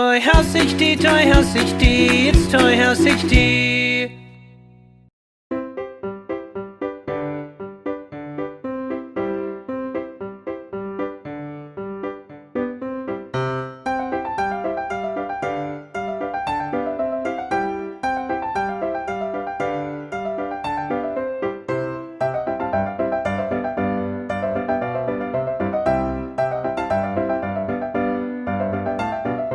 Toy House HD, Toy House HD, it's Toy House HD.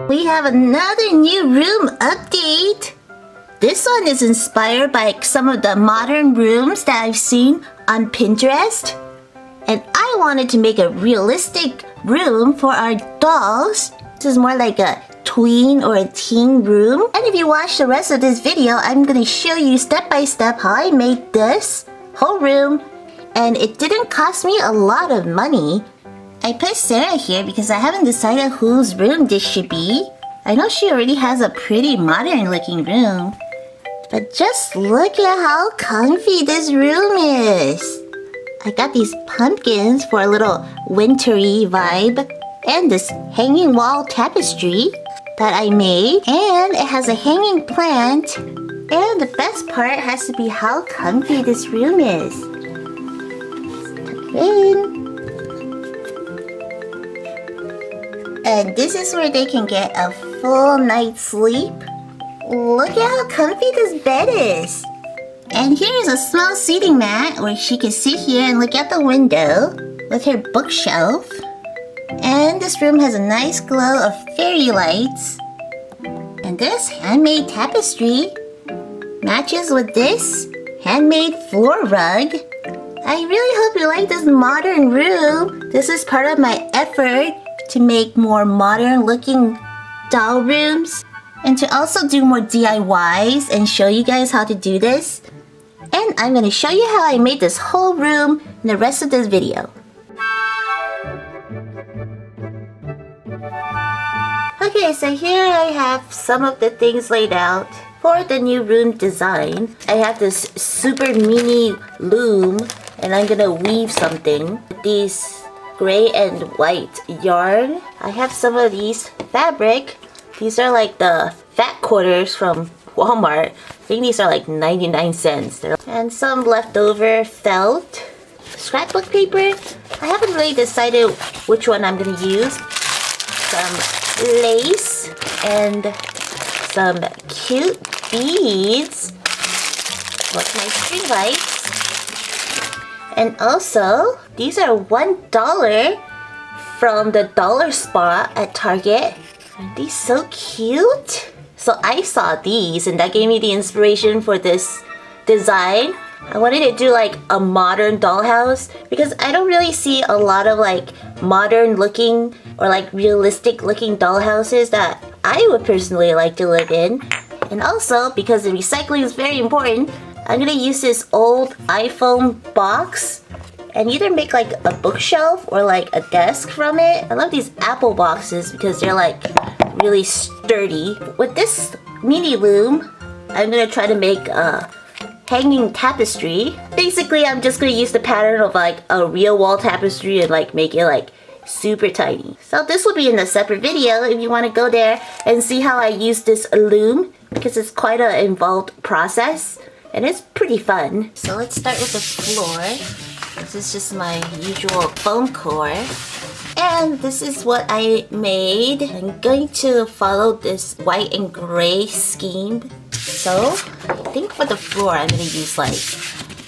We have another new room update. This one is inspired by some of the modern rooms that I've seen on Pinterest. And I wanted to make a realistic room for our dolls. This is more like a tween or a teen room. And if you watch the rest of this video, I'm going to show you step by step how I made this whole room. And it didn't cost me a lot of money. I put Sarah here because I haven't decided whose room this should be. I know she already has a pretty modern looking room. But just look at how comfy this room is. I got these pumpkins for a little wintry vibe. And this hanging wall tapestry that I made. And it has a hanging plant. And the best part has to be how comfy this room is. Tuck it in. And this is where they can get a full night's sleep. Look at how comfy this bed is. And here's a small seating mat where she can sit here and look out the window with her bookshelf. And this room has a nice glow of fairy lights. And this handmade tapestry matches with this handmade floor rug. I really hope you like this modern room. This is part of my effort to make more modern looking doll rooms and to also do more DIYs and show you guys how to do this. And I'm going to show you how I made this whole room in the rest of this video. Okay, so here I have some of the things laid out for the new room design. I have this super mini loom and I'm going to weave something with these gray and white yarn. I have some of these fabric. These are like the fat quarters from Walmart. I think these are like 99 cents. And some leftover felt. Scrapbook paper. I haven't really decided which one I'm going to use. Some lace and some cute beads. What's my string lights? And also, these are $1 from the dollar spot at Target. Aren't these so cute? So I saw these and that gave me the inspiration for this design. I wanted to do like a modern dollhouse because I don't really see a lot of like modern looking or like realistic looking dollhouses that I would personally like to live in. And also, because the recycling is very important, I'm gonna use this old iPhone box and either make like a bookshelf or like a desk from it. I love these Apple boxes because they're like really sturdy. With this mini loom, I'm gonna try to make a hanging tapestry. Basically, I'm just gonna use the pattern of like a real wall tapestry and like make it like super tiny. So this will be in a separate video if you want to go there and see how I use this loom because it's quite an involved process. And it's pretty fun. So let's start with the floor. This is just my usual foam core. And this is what I made. I'm going to follow this white and gray scheme. So I think for the floor I'm going to use like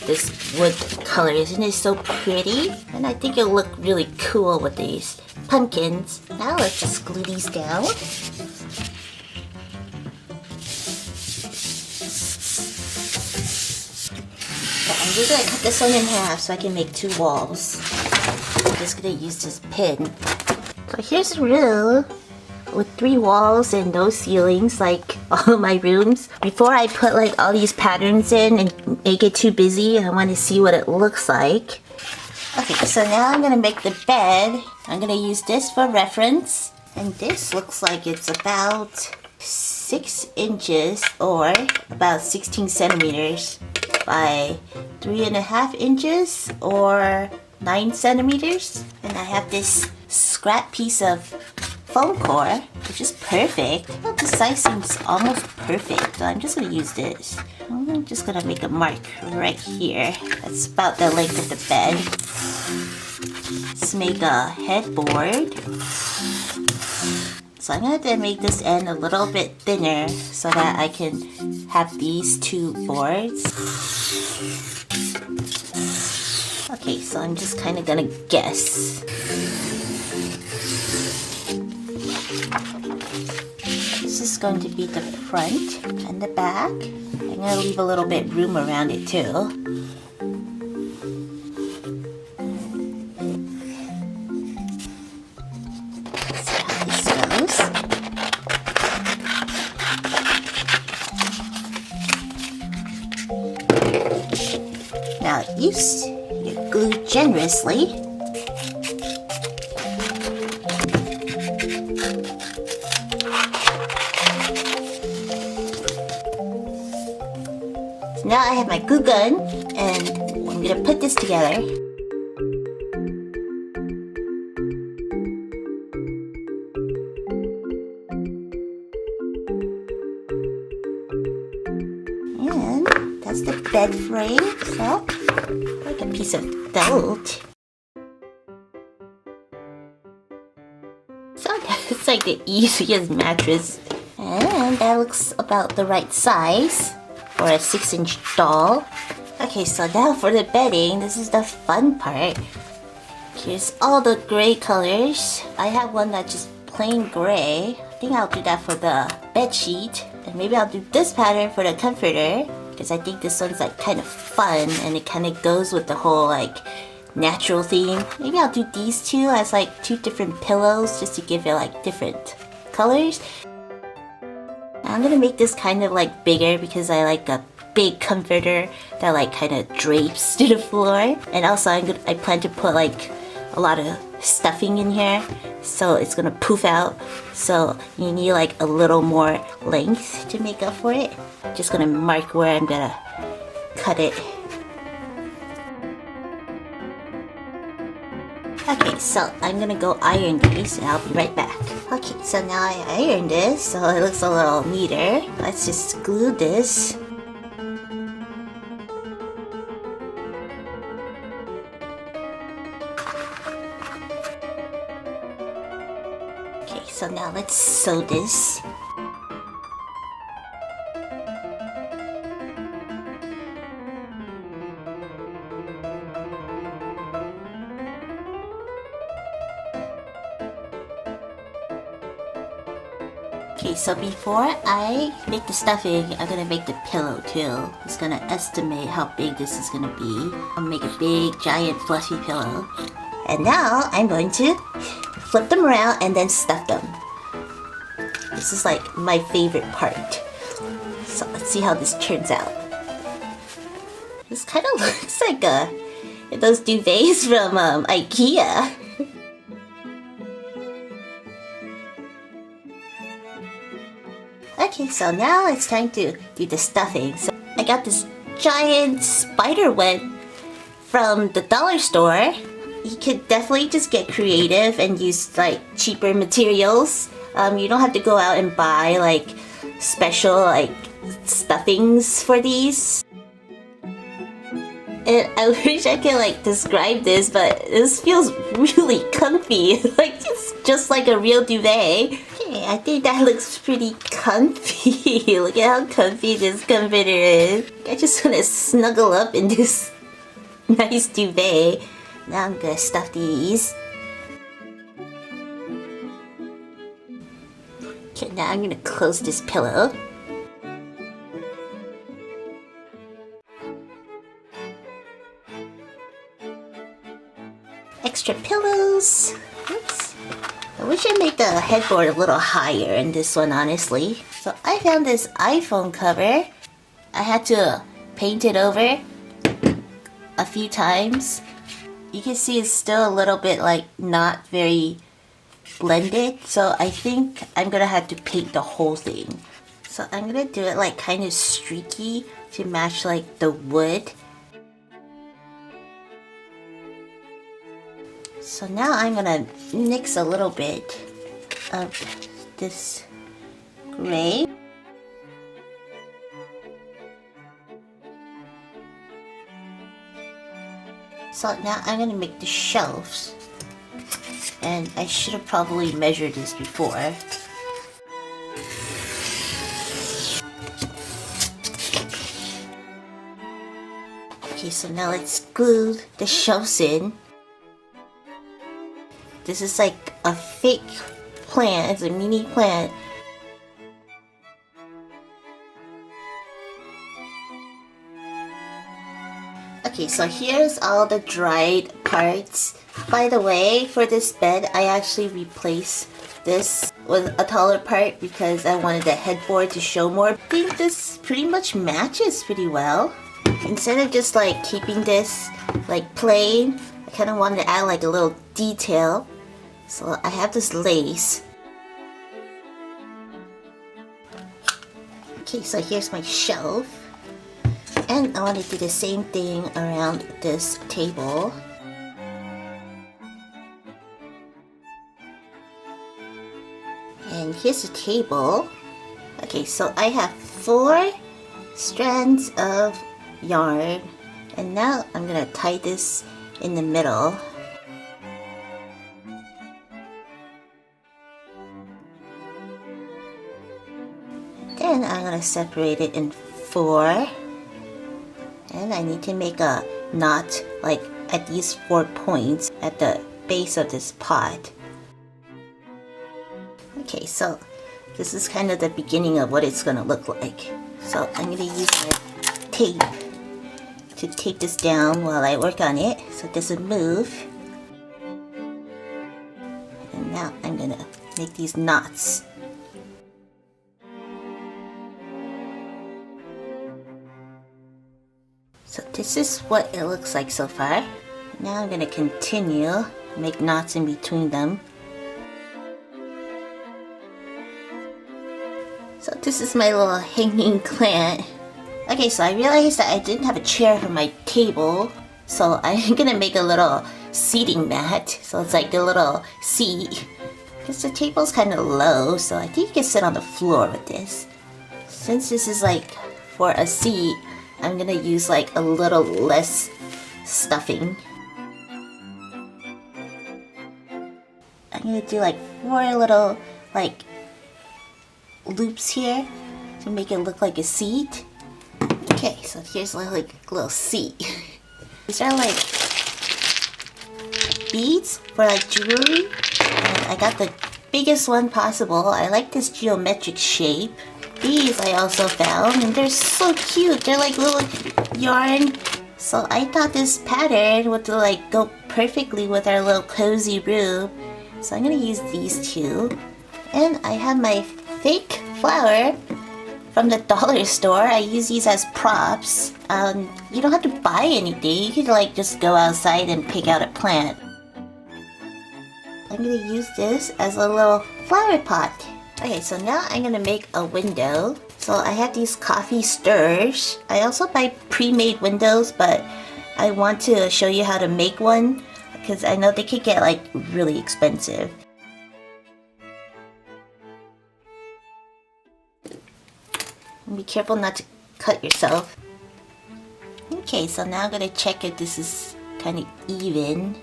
this wood color. Isn't it so pretty? And I think it'll look really cool with these pumpkins. Now let's just glue these down. I'm just gonna cut this one in half so I can make two walls. I'm just gonna use this pin. So here's a room with 3 walls and no ceilings like all of my rooms. Before I put like all these patterns in and make it too busy, I want to see what it looks like. Okay, so now I'm gonna make the bed. I'm gonna use this for reference. And this looks like it's about 6 inches or about 16 centimeters by 3.5 inches or 9 centimeters. And I have this scrap piece of foam core, which is perfect. Well, the size seems almost perfect, so I'm just gonna use this. I'm just gonna make a mark right here. That's about the length of the bed. Let's make a headboard. So I'm gonna have to make this end a little bit thinner so that I can have these two boards. Okay, so I'm just kind of gonna guess. This is going to be the front and the back. I'm gonna leave a little bit room around it too. Let's see how this goes. Now use your glue generously. Now I have my glue gun, and I'm gonna put this together. And that's the bed frame, so like a piece of felt. So that's like the easiest mattress. And that looks about the right size for a 6-inch doll. Okay, so now for the bedding, this is the fun part. Here's all the gray colors. I have one that's just plain gray. I think I'll do that for the bed sheet. And maybe I'll do this pattern for the comforter, because I think this one's like kind of fun and it kind of goes with the whole like natural theme. Maybe I'll do these two as like two different pillows just to give it like different colors. I'm gonna make this kind of like bigger because I like a big comforter that like kind of drapes to the floor. And also I plan to put like a lot of stuffing in here, so it's gonna poof out. So you need like a little more length to make up for it. Just gonna mark where I'm gonna cut it. Okay, so I'm gonna go iron these and I'll be right back. Okay, so now I ironed this, so it looks a little neater. Let's just glue this. Okay, so now let's sew this. Okay, so before I make the stuffing, I'm gonna make the pillow too. It's gonna estimate how big this is gonna be. I'll make a big, giant, fluffy pillow. And now I'm going to flip them around and then stuff them. This is like my favorite part. So let's see how this turns out. This kind of looks like those duvets from IKEA. Okay, so now it's time to do the stuffing. So I got this giant spider web from the dollar store. You could definitely just get creative and use like cheaper materials. You don't have to go out and buy like special like stuffings for these. And I wish I could like describe this, but this feels really comfy. Like it's just like a real duvet. Okay, I think that looks pretty comfy. Look at how comfy this comforter is. I just want to snuggle up in this nice duvet. Now I'm gonna stuff these. Okay, now I'm gonna close this pillow. Extra pillows. Oops. I wish I made the headboard a little higher in this one, honestly. So I found this iPhone cover. I had to paint it over a few times. You can see it's still a little bit like not very blended. So I think I'm gonna have to paint the whole thing. So I'm gonna do it like kind of streaky to match like the wood. So now I'm gonna mix a little bit of this gray. So now I'm gonna make the shelves. And I should have probably measured this before. Okay, so now let's glue the shelves in. This is like a fake plant, it's a mini plant. Okay, so here's all the dried parts. By the way, for this bed, I actually replaced this with a taller part because I wanted the headboard to show more. I think this pretty much matches pretty well. Instead of just like keeping this like plain, I kind of wanted to add like a little detail. So I have this lace. Okay, so here's my shelf. And I want to do the same thing around this table. And here's the table. Okay, so I have 4 strands of yarn. And now I'm gonna tie this in the middle. Then I'm gonna separate it in 4. And I need to make a knot like at these 4 points at the base of this pot. Okay, so this is kind of the beginning of what it's gonna look like. So I'm gonna use my tape to tape this down while I work on it so it doesn't move. And now I'm gonna make these knots. So this is what it looks like so far. Now I'm gonna continue, make knots in between them. So this is my little hanging plant. Okay, so I realized that I didn't have a chair for my table, so I'm gonna make a little seating mat. So it's like a little seat. Because the table's kind of low, so I think you can sit on the floor with this. Since this is like for a seat, I'm gonna use like a little less stuffing. I'm gonna do like 4 little like loops here to make it look like a seat. Okay, so here's like a little seat. These are like beads for like jewelry. And I got the biggest one possible. I like this geometric shape. These I also found, and they're so cute. They're like little yarn. So I thought this pattern would like go perfectly with our little cozy room. So I'm gonna use these 2. And I have my fake flower from the dollar store. I use these as props. You don't have to buy anything. You can like just go outside and pick out a plant. I'm gonna use this as a little flower pot. Okay, so now I'm gonna make a window. So I have these coffee stirrers. I also buy pre-made windows, but I want to show you how to make one because I know they could get like really expensive. Be careful not to cut yourself. Okay, so now I'm gonna check if this is kind of even.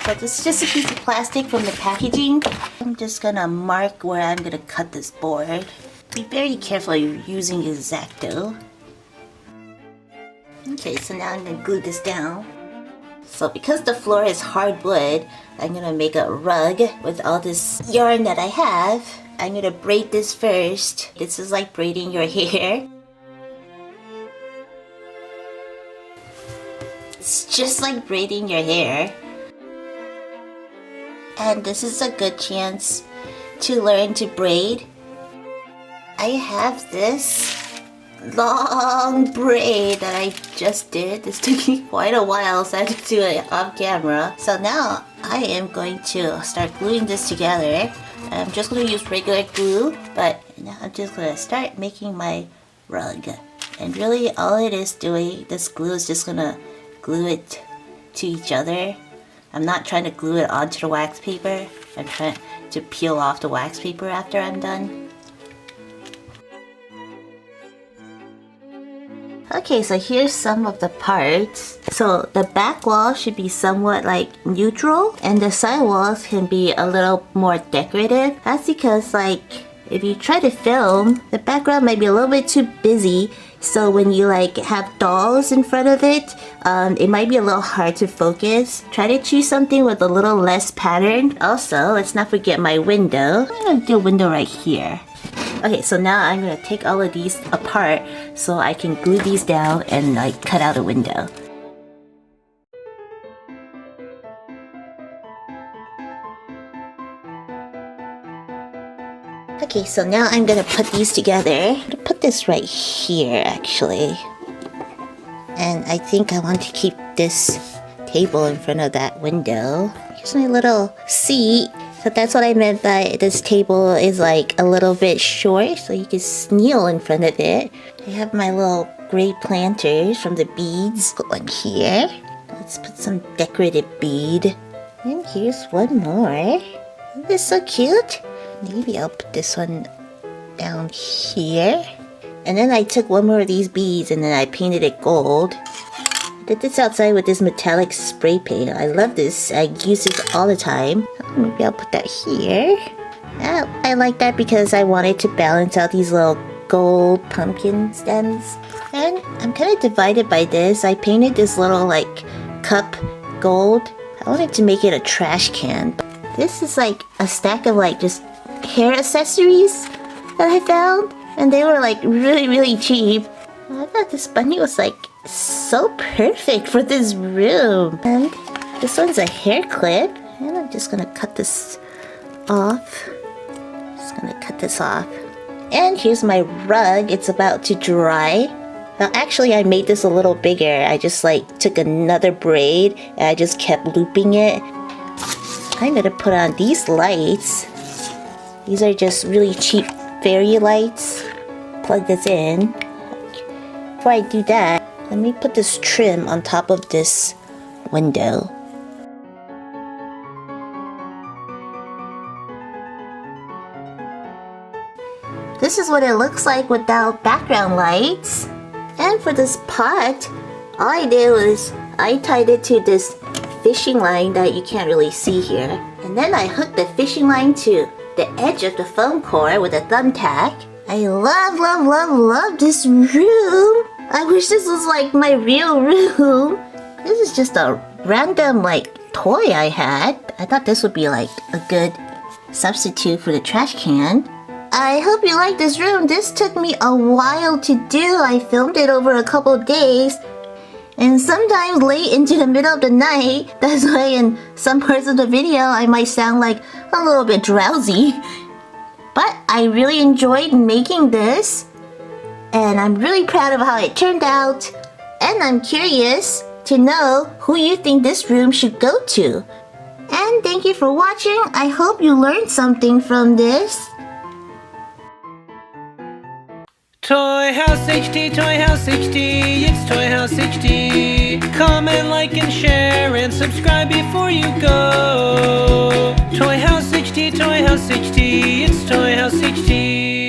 So this is just a piece of plastic from the packaging. I'm just gonna mark where I'm gonna cut this board. Be very careful you're using X-Acto. Okay, so now I'm gonna glue this down. So because the floor is hardwood, I'm gonna make a rug with all this yarn that I have. I'm gonna braid this first. This is like braiding your hair. It's just like braiding your hair. And this is a good chance to learn to braid. I have this long braid that I just did. This took me quite a while, so I had to do it off camera. So now I am going to start gluing this together. I'm just going to use regular glue, but now I'm just going to start making my rug. And really all it is doing, this glue is just going to glue it to each other. I'm not trying to glue it onto the wax paper. I'm trying to peel off the wax paper after I'm done. Okay, so here's some of the parts. So the back wall should be somewhat like neutral, and the side walls can be a little more decorative. That's because like if you try to film, the background might be a little bit too busy. So when you like have dolls in front of it, it might be a little hard to focus. Try to choose something with a little less pattern. Also, let's not forget my window. I'm gonna do a window right here. Okay, so now I'm gonna take all of these apart so I can glue these down and like cut out a window. Okay, so now I'm gonna put these together. I'm gonna put this right here actually. And I think I want to keep this table in front of that window. Here's my little seat. So that's what I meant by this table is like a little bit short, so you can kneel in front of it. I have my little gray planters from the beads. Put one here. Let's put some decorative bead. And here's one more. Isn't this so cute? Maybe I'll put this one down here. And then I took one more of these beads and then I painted it gold. I did this outside with this metallic spray paint. I love this. I use this all the time. Maybe I'll put that here. I like that because I wanted to balance out these little gold pumpkin stems. And I'm kind of divided by this. I painted this little like cup gold. I wanted to make it a trash can. This is like a stack of like just hair accessories that I found. And they were like really cheap. I thought this bunny was like so perfect for this room. And this one's a hair clip. And I'm just gonna cut this off. And here's my rug. It's about to dry. Now actually I made this a little bigger. I just like took another braid and I just kept looping it. I'm gonna put on these lights. These are just really cheap fairy lights. Plug this in. Before I do that, let me put this trim on top of this window. This is what it looks like without background lights. And for this pot, all I did was I tied it to this fishing line that you can't really see here. And then I hooked the fishing line to the edge of the foam core with a thumbtack. I love this room. I wish this was like my real room. This is just a random like toy I had. I thought this would be like a good substitute for the trash can. I hope you like this room. This took me a while to do. I filmed it over a couple days. And sometimes late into the middle of the night. That's why in some parts of the video I might sound like a little bit drowsy. But I really enjoyed making this. And I'm really proud of how it turned out. And I'm curious to know who you think this room should go to. And thank you for watching. I hope you learned something from this. Toy House HD, Toy House HD, it's Toy House HD. Comment, like, and share, and subscribe before you go. Toy House HD, Toy House HD, it's Toy House HD.